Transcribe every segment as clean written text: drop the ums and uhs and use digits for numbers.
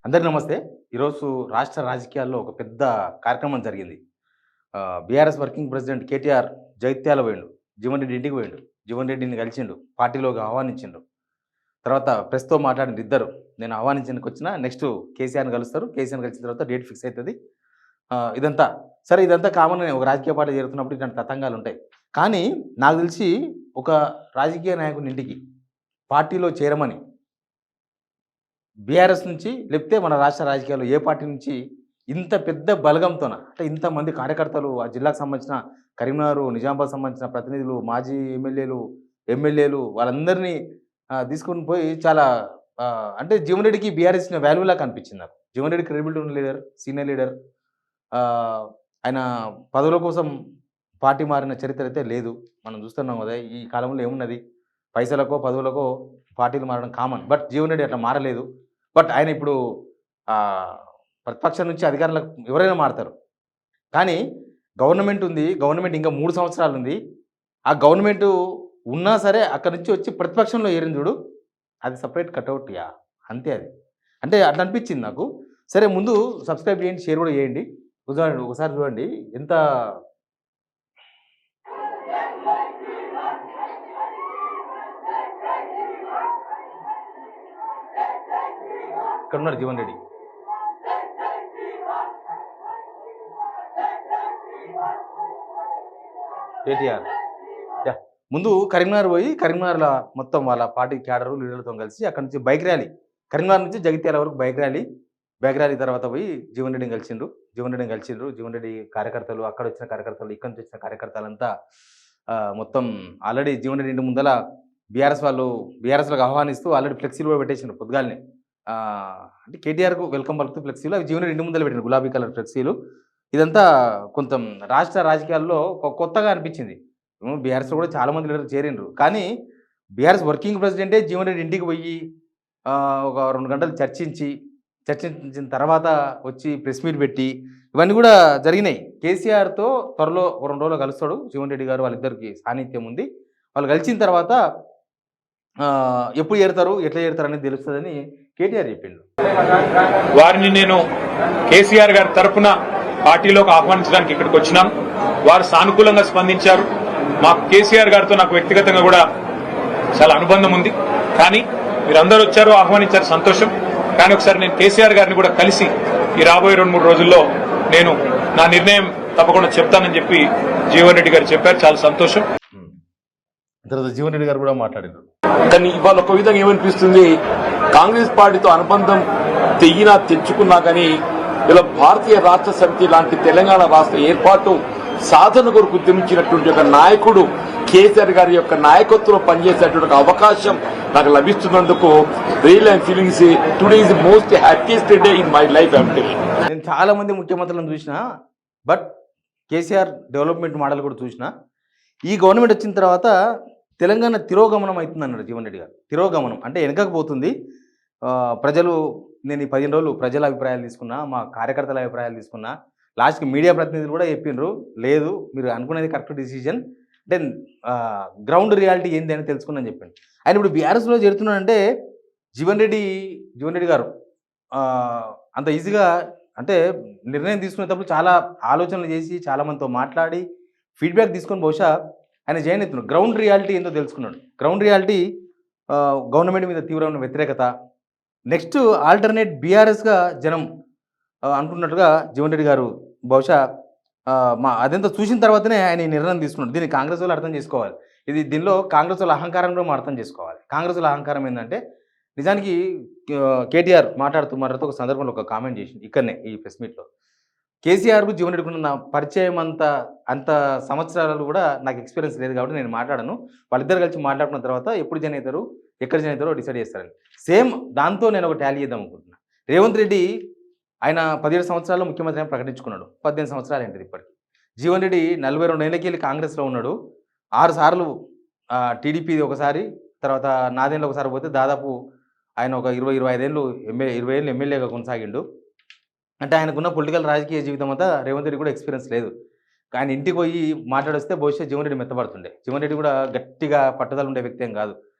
అందరికీ నమస్తే. ఈరోజు రాష్ట్ర రాజకీయాల్లో ఒక పెద్ద కార్యక్రమం జరిగింది. BRS working president KTR Jagtial పోయిండు. జీవన్ రెడ్డి ఇంటికి పోయిండు. జీవన్ రెడ్డిని కలిసిండు. పార్టీలోకి ఆహ్వానించిండు. తర్వాత ప్రెస్‌తో మాట్లాడిండ్రు ఇద్దరు. నేను ఆహ్వానించడానికొచ్చినా నెక్స్ట్ కేసీఆర్‌ని కలుస్తారు. కేసీఆర్‌ని కలిసిన తర్వాత డేట్ ఫిక్స్ అయితది. ఇదంతా సరే ఇదంతా కామనే ఒక రాజకీయ పార్టీ చేరుతున్నప్పుడు ఇట్లాంటి తతంగాలుంటాయి. కానీ నాకు తెలిసి ఒక రాజకీయ నాయకుని ఇంటికి పార్టీలో చేరమని బీఆర్ఎస్ నుంచి లేకపోతే మన రాష్ట్ర రాజకీయాల్లో ఏ పార్టీ నుంచి ఇంత పెద్ద బలగంతోన అంటే ఇంతమంది కార్యకర్తలు ఆ జిల్లాకు సంబంధించిన కరీంనగర్, నిజామాబాద్ సంబంధించిన ప్రతినిధులు, మాజీ ఎమ్మెల్యేలు, ఎమ్మెల్యేలు వాళ్ళందరినీ తీసుకొని పోయి చాలా అంటే జీవన్ రెడ్డికి బీఆర్ఎస్ ఇచ్చిన వాల్యూలా కనిపించింది నాకు. జీవన్ రెడ్డి క్రెడిబిలిటీ ఉన్న లీడర్, సీనియర్ లీడర్. ఆయన పదవుల కోసం పార్టీ మారిన చరిత్ర అయితే లేదు. మనం చూస్తున్నాం కదా ఈ కాలంలో ఏమున్నది పైసలకో, పదవులకో పార్టీలు మారడం కామన్. బట్ జీవన్ రెడ్డి అట్లా మారలేదు. బట్ ఆయన ఇప్పుడు ప్రతిపక్షం నుంచి అధికారంలోకి ఎవరైనా మారతారు. కానీ గవర్నమెంట్ ఉంది. గవర్నమెంట్ ఇంకా 3 సంవత్సరాలు ఉంది. ఆ గవర్నమెంట్ ఉన్నా సరే అక్కడి నుంచి వచ్చి ప్రతిపక్షంలో ఏరింది చూడు. అది సెపరేట్ కటౌట్ అంతే అది. అంటే అట్లా అనిపించింది నాకు. సరే ముందు సబ్స్క్రైబ్ చేయండి, షేర్ కూడా చేయండి. ఒకసారి చూడండి ఎంత ఇక్కడ ఉన్నారు జీవన్ రెడ్డి. కేటీఆర్ ముందు కరీంనగర్ పోయి కరీంనగర్లో మొత్తం వాళ్ళ పార్టీ క్యాడరు లీడర్లతో కలిసి అక్కడ నుంచి బైక్ ర్యాలీ, కరీంనగర్ నుంచి జగిత్యాల వరకు బైక్ ర్యాలీ తర్వాత పోయి జీవన్ రెడ్డిని కలిసిండ్రు. జీవన్ రెడ్డి కార్యకర్తలు, అక్కడ వచ్చిన కార్యకర్తలు, ఇక్కడ నుంచి వచ్చిన కార్యకర్తలంతా మొత్తం ఆల్రెడీ జీవన్ రెడ్డి ఇంటి ముందల బీఆర్ఎస్లోకి ఆహ్వానిస్తూ ఆల్రెడీ ఫ్లెక్సీలు కూడా పెట్టేసిండ్రు పొద్దుగాలనే. అంటే కేటీఆర్కు వెల్కమ్ పలుకుతూ ఫ్లెక్సీలు అవి జీవన్ రెడ్డి ఇంటి ముందర పెట్టిండ్రు, గులాబీ కలర్ ఫ్లెక్సీలు. ఇదంతా కొంచెం రాష్ట్ర రాజకీయాల్లో కొత్తగా అనిపించింది. బీఆర్ఎస్లో కూడా చాలామంది లీడర్లు చేరిండ్రు. కానీ బీఆర్ఎస్ వర్కింగ్ ప్రెసిడెంటే జీవన్ రెడ్డి ఇంటికి పోయి ఒక 2 గంటలు చర్చించిన తర్వాత వచ్చి ప్రెస్ మీట్ పెట్టి ఇవన్నీ కూడా జరిగినాయి. కేసీఆర్తో త్వరలో 2 రోజులు కలుస్తాడు జీవన్ రెడ్డి గారు. వాళ్ళిద్దరికి సాన్నిధ్యం ఉంది. వాళ్ళు కలిసిన తర్వాత ఎప్పుడు చేరుతారు, ఎట్లా చేరుతారు అనేది తెలుస్తుందని కేటీఆర్ చెప్పిండు. వారిని నేను కేసీఆర్ గారి తరఫున పార్టీలోకి ఆహ్వానించడానికి ఇక్కడికి వచ్చినాం. వారు సానుకూలంగా స్పందించారు. మాకు కేసీఆర్ గారితో నాకు వ్యక్తిగతంగా కూడా చాలా అనుబంధం ఉంది. కానీ మీరందరూ వచ్చారు, ఆహ్వానించారు, సంతోషం. కానీ ఒకసారి నేను కేసీఆర్ గారిని కూడా కలిసి ఈ రాబోయే 2-3 రోజుల్లో నేను నా నిర్ణయం తప్పకుండా చెప్తానని చెప్పి జీవన్ రెడ్డి గారు చెప్పారు. చాలా సంతోషం. తర్వాత జీవన్ రెడ్డి గారు కూడా మాట్లాడారు. కానీ ఇవాళ ఒక విధంగా ఏమనిపిస్తుంది, కాంగ్రెస్ పార్టీతో అనుబంధం తెచ్చుకున్నా కానీ ఇలా భారతీయ రాష్ట్ర సమితి లాంటి తెలంగాణ రాష్ట్ర ఏర్పాటు సాధన కొరకు ఉద్యమించినటువంటి ఒక నాయకుడు కేసీఆర్ గారి యొక్క నాయకత్వంలో పనిచేసేటువంటి ఒక అవకాశం నాకు లభిస్తున్నందుకు real I'm feeling today is the most happiest day in my life. నేను చాలా మంది ముఖ్యమంత్రులను చూసిన, బట్ కేసీఆర్ డెవలప్మెంట్ మోడల్ కూడా చూసిన. ఈ గవర్నమెంట్ వచ్చిన తర్వాత తెలంగాణ తిరోగమనం అవుతుంది అన్నాడు జీవన్ రెడ్డి గారు. తిరోగమనం అంటే వెనకకు పోతుంది. ప్రజలు నేను ఈ 15 రోజులు ప్రజల అభిప్రాయాలు తీసుకున్నా, మా కార్యకర్తల అభిప్రాయాలు తీసుకున్నా, లాస్ట్కి మీడియా ప్రతినిధులు కూడా చెప్పిండ్రు, లేదు మీరు అనుకునేది కరెక్ట్ డిసిజన్, అంటే గ్రౌండ్ రియాలిటీ ఏంది అని తెలుసుకున్నాను చెప్పండి. ఆయన ఇప్పుడు బీఆర్ఎస్లో చేరుతున్నాడంటే జీవన్ రెడ్డి గారు అంత ఈజీగా అంటే నిర్ణయం తీసుకునేటప్పుడు చాలా ఆలోచనలు చేసి చాలామందితో మాట్లాడి ఫీడ్బ్యాక్ తీసుకొని బహుశా ఆయన జాయిన్ అవుతున్నాడు. గ్రౌండ్ రియాలిటీ ఏందో తెలుసుకున్నాడు. గ్రౌండ్ రియాలిటీ గవర్నమెంట్ మీద తీవ్రమైన వ్యతిరేకత, నెక్స్ట్ ఆల్టర్నేట్ బీఆర్ఎస్గా జనం అనుకున్నట్టుగా జీవన్ రెడ్డి గారు బహుశా అదంతా చూసిన తర్వాతనే ఆయన ఈ నిర్ణయం తీసుకున్నాడు. దీన్ని కాంగ్రెస్ వాళ్ళు అర్థం చేసుకోవాలి. దీనిలో కాంగ్రెస్ వాళ్ళ అహంకారం కూడా మనం అర్థం చేసుకోవాలి. కాంగ్రెస్ వాళ్ళ అహంకారం ఏంటంటే నిజానికి కేటీఆర్ మాట్లాడుతూ ఒక సందర్భంలో ఒక కామెంట్ చేసింది ఇక్కడనే ఈ ప్రెస్ మీట్లో. కేసీఆర్కు జీవన్ రెడ్డికి ఉన్న పరిచయం అంత సంవత్సరాలు కూడా నాకు ఎక్స్పీరియన్స్ లేదు కాబట్టి నేను మాట్లాడను. వాళ్ళిద్దరు కలిసి మాట్లాడుకున్న తర్వాత ఎప్పుడు జాయిన్ అవుతారు, ఎక్కడ జాయిన్ అవుతారో డిసైడ్ చేస్తారని. సేమ్ దాంతో నేను ఒక టాలీ చేద్దాం అనుకుంటున్నాను. రేవంత్ రెడ్డి ఆయన 17 సంవత్సరాల్లో ముఖ్యమంత్రి ప్రకటించుకున్నాడు. 18 సంవత్సరాలు ఏంటిది ఇప్పటికి. జీవన్ రెడ్డి 42 ఏళ్ళకి వెళ్ళి కాంగ్రెస్లో ఉన్నాడు. 6 సార్లు టీడీపీ ఒకసారి, తర్వాత నాదేళ్ళు ఒకసారి పోతే దాదాపు ఆయన ఒక 20-25 ఏళ్ళు 20 ఏళ్ళు ఎమ్మెల్యేగా కొనసాగిండు. అంటే ఆయనకున్న పొలిటికల్ రాజకీయ జీవితం అంతా రేవంత్ రెడ్డి కూడా ఎక్స్పీరియన్స్ లేదు. ఆయన ఇంటికి పోయి మాట్లాడొస్తే బహుశా జీవన్ రెడ్డి మెత్తబడుతుండే. జీవన్ రెడ్డి కూడా గట్టిగా పట్టుదల ఉండే వ్యక్తి ఏం కాదు,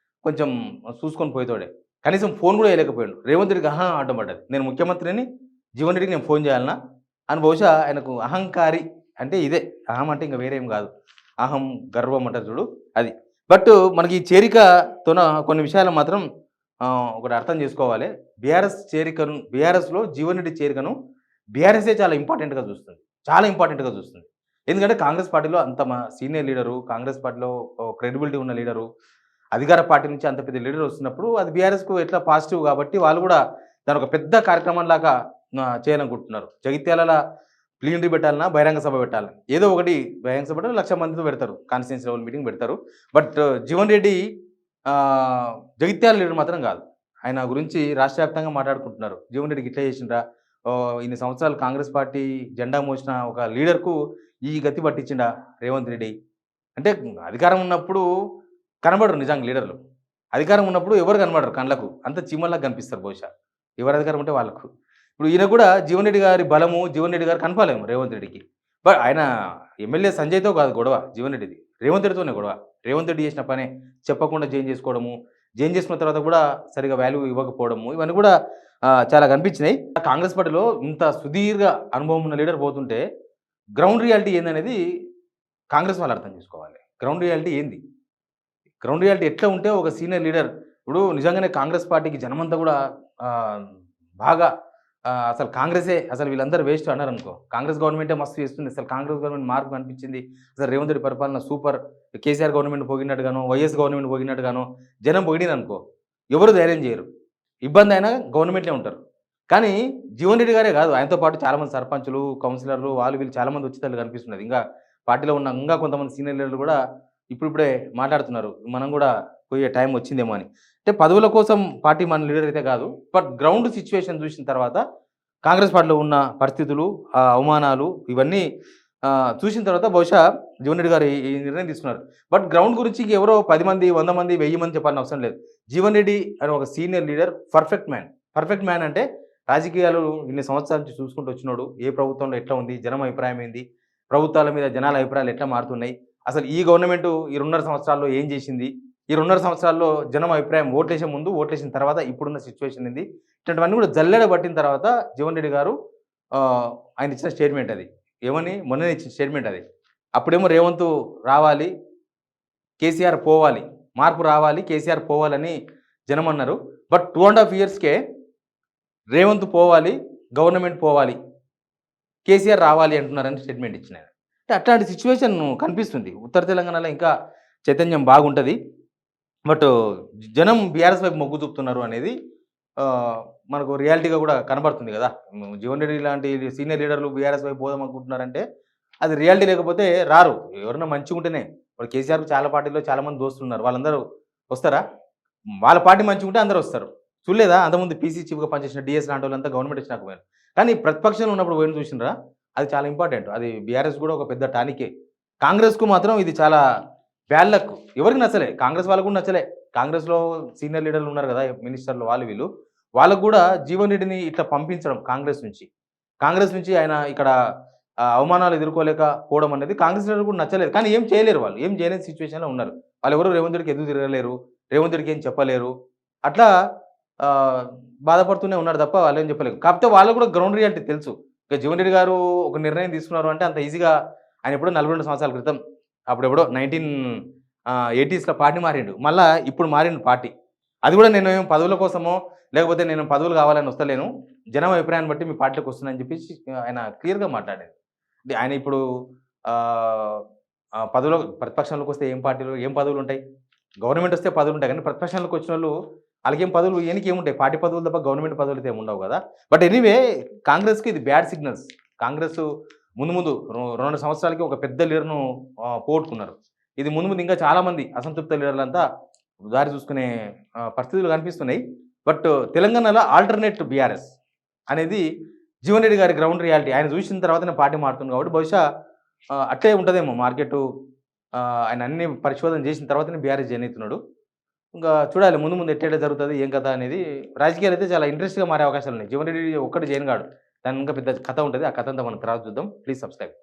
కొంచెం చూసుకొని పోయేతోడే. కనీసం ఫోన్ కూడా వేయలేకపోయాడు. రేవంత్ రెడ్డికి అడ్డం పడ్డది. నేను ముఖ్యమంత్రిని, జీవన్ రెడ్డికి నేను ఫోన్ చేయాలనా అని బహుశా ఆయనకు అహంకారి అంటే ఇదే. అహం అంటే ఇంకా వేరేం కాదు. అహం, గర్వం అంటారు చూడు అది. బట్ మనకి ఈ చేరికతోన కొన్ని విషయాలు మాత్రం ఒకటి అర్థం చేసుకోవాలి. బీఆర్ఎస్లో జీవన్ రెడ్డి చేరికను బీఆర్ఎస్ఏ చాలా ఇంపార్టెంట్గా చూస్తుంది. చాలా ఇంపార్టెంట్గా చూస్తుంది. ఎందుకంటే కాంగ్రెస్ పార్టీలో అంత సీనియర్ లీడరు, కాంగ్రెస్ పార్టీలో క్రెడిబిలిటీ ఉన్న లీడరు, అధికార పార్టీ నుంచి అంత పెద్ద లీడర్ వస్తున్నప్పుడు అది బీఆర్ఎస్కు ఎట్లా పాజిటివ్ కాబట్టి వాళ్ళు కూడా దాని ఒక పెద్ద కార్యక్రమంలాగా చేయాలనుకుంటున్నారు. జగిత్యాల ప్లీనరీ పెట్టాలన్నా, బహిరంగ సభ పెట్టాలని, ఏదో ఒకటి బహిరంగ సభ 1,00,000 మందితో పెడతారు, కాన్స్టిట్యూన్సీ లెవెల్ మీటింగ్ పెడతారు. బట్ జీవన్ రెడ్డి జగిత్యాల లీడర్ మాత్రం కాదు. ఆయన గురించి రాష్ట్ర వ్యాప్తంగా మాట్లాడుకుంటున్నారు. జీవన్ రెడ్డికి ఇట్లా చేసిండ్రా, ఇన్ని సంవత్సరాలు కాంగ్రెస్ పార్టీ జెండా మోసిన ఒక లీడర్కు ఈ గతి పట్టించిండా రేవంత్ రెడ్డి. అంటే అధికారం ఉన్నప్పుడు కనబడరు నిజంగా లీడర్లు. అధికారం ఉన్నప్పుడు ఎవరు కనబడరు, కళ్ళకు అంత చీమల్లాగా కనిపిస్తారు బహుశా. ఎవరు అధికారం ఉంటే వాళ్ళకు. ఇప్పుడు ఈయన కూడా జీవన్ రెడ్డి గారి బలము, జీవన్ రెడ్డి గారు కనపాలేము రేవంత్ రెడ్డికి. బట్ ఆయన ఎమ్మెల్యే సంజయ్తో కాదు గొడవ జీవన్ రెడ్డిది, రేవంత్ రెడ్డితోనే గొడవ. రేవంత్ రెడ్డి చేసిన పనే చెప్పకుండా జాయిన్ చేసుకోవడము, జాయిన్ చేసుకున్న తర్వాత కూడా సరిగా వాల్యూ ఇవ్వకపోవడము, ఇవన్నీ కూడా చాలా కనిపించినాయి. కాంగ్రెస్ పార్టీలో ఇంత సుదీర్ఘ అనుభవం ఉన్న లీడర్ పోతుంటే గ్రౌండ్ రియాలిటీ ఏందనేది కాంగ్రెస్ వాళ్ళు అర్థం చేసుకోవాలి. గ్రౌండ్ రియాలిటీ ఏంది, గ్రౌండ్ రియాలిటీ ఎట్లా ఉంటే ఒక సీనియర్ లీడర్ ఇప్పుడు నిజంగానే కాంగ్రెస్ పార్టీకి జనమంతా కూడా బాగా అసలు కాంగ్రెసే, అసలు వీళ్ళందరూ వేస్ట్ అన్నారు అనుకో. కాంగ్రెస్ గవర్నమెంటే మస్తు చేస్తుంది, అసలు కాంగ్రెస్ గవర్నమెంట్ మార్పు అనిపించింది, అసలు రేవంత్ రెడ్డి పరిపాలన సూపర్, కేసీఆర్ గవర్నమెంట్ పోగినట్టుగానో, వైఎస్ గవర్నమెంట్ పోగినట్టుగానో జనం పోగినది అనుకో, ఎవరు ధైర్యం చేయరు. ఇబ్బంది అయినా గవర్నమెంట్లే ఉంటారు. కానీ జీవన్ రెడ్డి గారే కాదు, ఆయనతో పాటు చాలామంది సర్పంచులు, కౌన్సిలర్లు, వాళ్ళు వీళ్ళు చాలామంది వచ్చేటట్లు కనిపిస్తున్నది. పార్టీలో ఉన్న ఇంకా కొంతమంది సీనియర్ లీడర్లు కూడా ఇప్పుడిప్పుడే మాట్లాడుతున్నారు, మనం కూడా పోయే టైం వచ్చిందేమో అని. అంటే పదవుల కోసం పార్టీ మన లీడర్ అయితే కాదు, బట్ గ్రౌండ్ సిచ్యువేషన్ చూసిన తర్వాత కాంగ్రెస్ పార్టీలో ఉన్న పరిస్థితులు, అవమానాలు, ఇవన్నీ చూసిన తర్వాత బహుశా జీవన్ రెడ్డి గారు ఈ నిర్ణయం తీసుకున్నారు. బట్ గ్రౌండ్ గురించి ఎవరో 10 మంది, 100 మంది, 1000 మంది చెప్పాలని అవసరం లేదు. జీవన్ రెడ్డి అని ఒక సీనియర్ లీడర్, పర్ఫెక్ట్ మ్యాన్ అంటే రాజకీయాలు ఇన్ని సంవత్సరాల నుంచి చూసుకుంటూ వచ్చినాడు. ఏ ప్రభుత్వంలో ఎట్లా ఉంది, జనం అభిప్రాయం ఏంది, ప్రభుత్వాల మీద జనాల అభిప్రాయాలు ఎట్లా మారుతున్నాయి, అసలు ఈ గవర్నమెంట్ ఈ 2.5 సంవత్సరాల్లో ఏం చేసింది, ఈ 2.5 సంవత్సరాల్లో జనం అభిప్రాయం ఓట్లేసే ముందు, ఓట్లేసిన తర్వాత ఇప్పుడున్న సిచ్యువేషన్ ఏంది, ఇట్లాంటివన్నీ కూడా జల్లెడ పట్టిన తర్వాత జీవన్ రెడ్డి గారు ఆయన ఇచ్చిన స్టేట్మెంట్ అది. ఏమని మొన్న ఇచ్చిన స్టేట్మెంట్ అది. అప్పుడేమో రేవంత్ రావాలి, కేసీఆర్ పోవాలి, మార్పు రావాలి, కేసీఆర్ పోవాలని జనం అన్నారు. బట్ 2.5 ఇయర్స్కే రేవంత్ పోవాలి, గవర్నమెంట్ పోవాలి, కేసీఆర్ రావాలి అంటున్నారని స్టేట్మెంట్ ఇచ్చిన. అంటే అట్లాంటి సిచ్యువేషన్ కనిపిస్తుంది. ఉత్తర తెలంగాణలో ఇంకా చైతన్యం బాగుంటుంది. బట్ జనం బీఆర్ఎస్ వైపు మొగ్గు చూపుతున్నారు అనేది మనకు రియాలిటీగా కూడా కనబడుతుంది కదా. జీవన్ రెడ్డి లాంటి సీనియర్ లీడర్లు బీఆర్ఎస్ వైపు పోదాం అనుకుంటున్నారంటే అది రియాలిటీ లేకపోతే రారు. ఎవరన్నా మంచిగా ఉంటేనే, ఇప్పుడు కేసీఆర్కు చాలా పార్టీలో చాలామంది దోస్తున్నారు, వాళ్ళందరూ వస్తారా? వాళ్ళ పార్టీ మంచిగా ఉంటే అందరూ వస్తారు. చూడలేదా అంతకుముందు పీసీ చీఫ్గా పనిచేసిన డిఎస్ లాంటి వాళ్ళంతా గవర్నమెంట్ వచ్చినాక పోయారు. కానీ ప్రతిపక్షంలో ఉన్నప్పుడు పోయిన చూసినరా, అది చాలా ఇంపార్టెంట్. అది బీఆర్ఎస్ కూడా ఒక పెద్ద టానికే. కాంగ్రెస్కు మాత్రం ఇది చాలా బ్యాడ్ లక్. ఎవరికి నచ్చలే, కాంగ్రెస్ వాళ్ళకు కూడా నచ్చలే. కాంగ్రెస్లో సీనియర్ లీడర్లు ఉన్నారు కదా, మినిస్టర్లు, వీళ్ళు వాళ్ళకు కూడా జీవన్ రెడ్డిని ఇట్లా పంపించడం కాంగ్రెస్ నుంచి ఆయన ఇక్కడ అవమానాలు ఎదుర్కోలేకపోవడం అనేది కాంగ్రెస్ లీడర్ కూడా నచ్చలేదు. కానీ ఏం చేయలేరు, వాళ్ళు ఏం చేయలేని సిచ్యువేషన్లో ఉన్నారు. వాళ్ళు ఎవరు రేవంత్ రెడ్డికి ఎదురు తిరగలేరు, రేవంత్ రెడ్డికి ఏం చెప్పలేరు, అట్లా బాధపడుతూనే ఉన్నారు తప్ప వాళ్ళు ఏం చెప్పలేరు. కాకపోతే వాళ్ళకు కూడా గ్రౌండ్ రియాలిటీ తెలుసు. ఇక జీవన్ రెడ్డి గారు ఒక నిర్ణయం తీసుకున్నారు అంటే అంత ఈజీగా, ఆయన ఎప్పుడో 42 సంవత్సరాల క్రితం, అప్పుడెప్పుడో 1980sలో పార్టీ మారిండు, మళ్ళీ ఇప్పుడు మారిండు పార్టీ. అది కూడా నేను పదవుల కోసమో లేకపోతే నేను పదవులు కావాలని వస్తలేను, జనం అభిప్రాయాన్ని బట్టి మీ పార్టీలోకి వస్తుందని చెప్పేసి ఆయన క్లియర్గా మాట్లాడారు. ఆయన ఇప్పుడు పదవులు, ప్రతిపక్షంలోకి వస్తే ఏం పదవులు ఉంటాయి? గవర్నమెంట్ వస్తే పదవులు ఉంటాయి, కానీ ప్రతిపక్షంలోకి వచ్చిన వాళ్ళు వాళ్ళకేం పదవులు, ఏముంటాయి? పార్టీ పదవులు తప్ప గవర్నమెంట్ పదవులు అయితే ఉండవు కదా. బట్ ఎనీవే, కాంగ్రెస్కి ఇది బ్యాడ్ సిగ్నల్స్. కాంగ్రెస్ ముందు 2 సంవత్సరాలకి ఒక పెద్ద లీడర్ను పోగొట్టుకున్నారు. ఇది ముందు ఇంకా చాలామంది అసంతృప్త లీడర్లంతా దారి చూసుకునే పరిస్థితులు కనిపిస్తున్నాయి. బట్ తెలంగాణలో ఆల్టర్నేట్ బీఆర్ఎస్ అనేది జీవన్ రెడ్డి గారి గ్రౌండ్ రియాలిటీ. ఆయన చూసిన తర్వాతనే పార్టీ మారుతుంది కాబట్టి బహుశా అట్లే ఉంటుందేమో మార్కెట్. ఆయన అన్ని పరిశోధన చేసిన తర్వాతనే బీఆర్ఎస్ జాయిన్ అవుతున్నాడు. ఇంకా చూడాలి ముందు ఎట్లా జరుగుతుంది, ఏం కథ అనేది. రాజకీయాలు అయితే చాలా ఇంట్రెస్ట్గా మారే అవకాశాలు ఉన్నాయి. జీవన్ రెడ్డి ఒక్కటి జాయిన్ కాడు, దాని ఇంకా పెద్ద కథ ఉంటుంది. ఆ కథ అంతా మనం తర్వాత చూద్దాం. Please subscribe.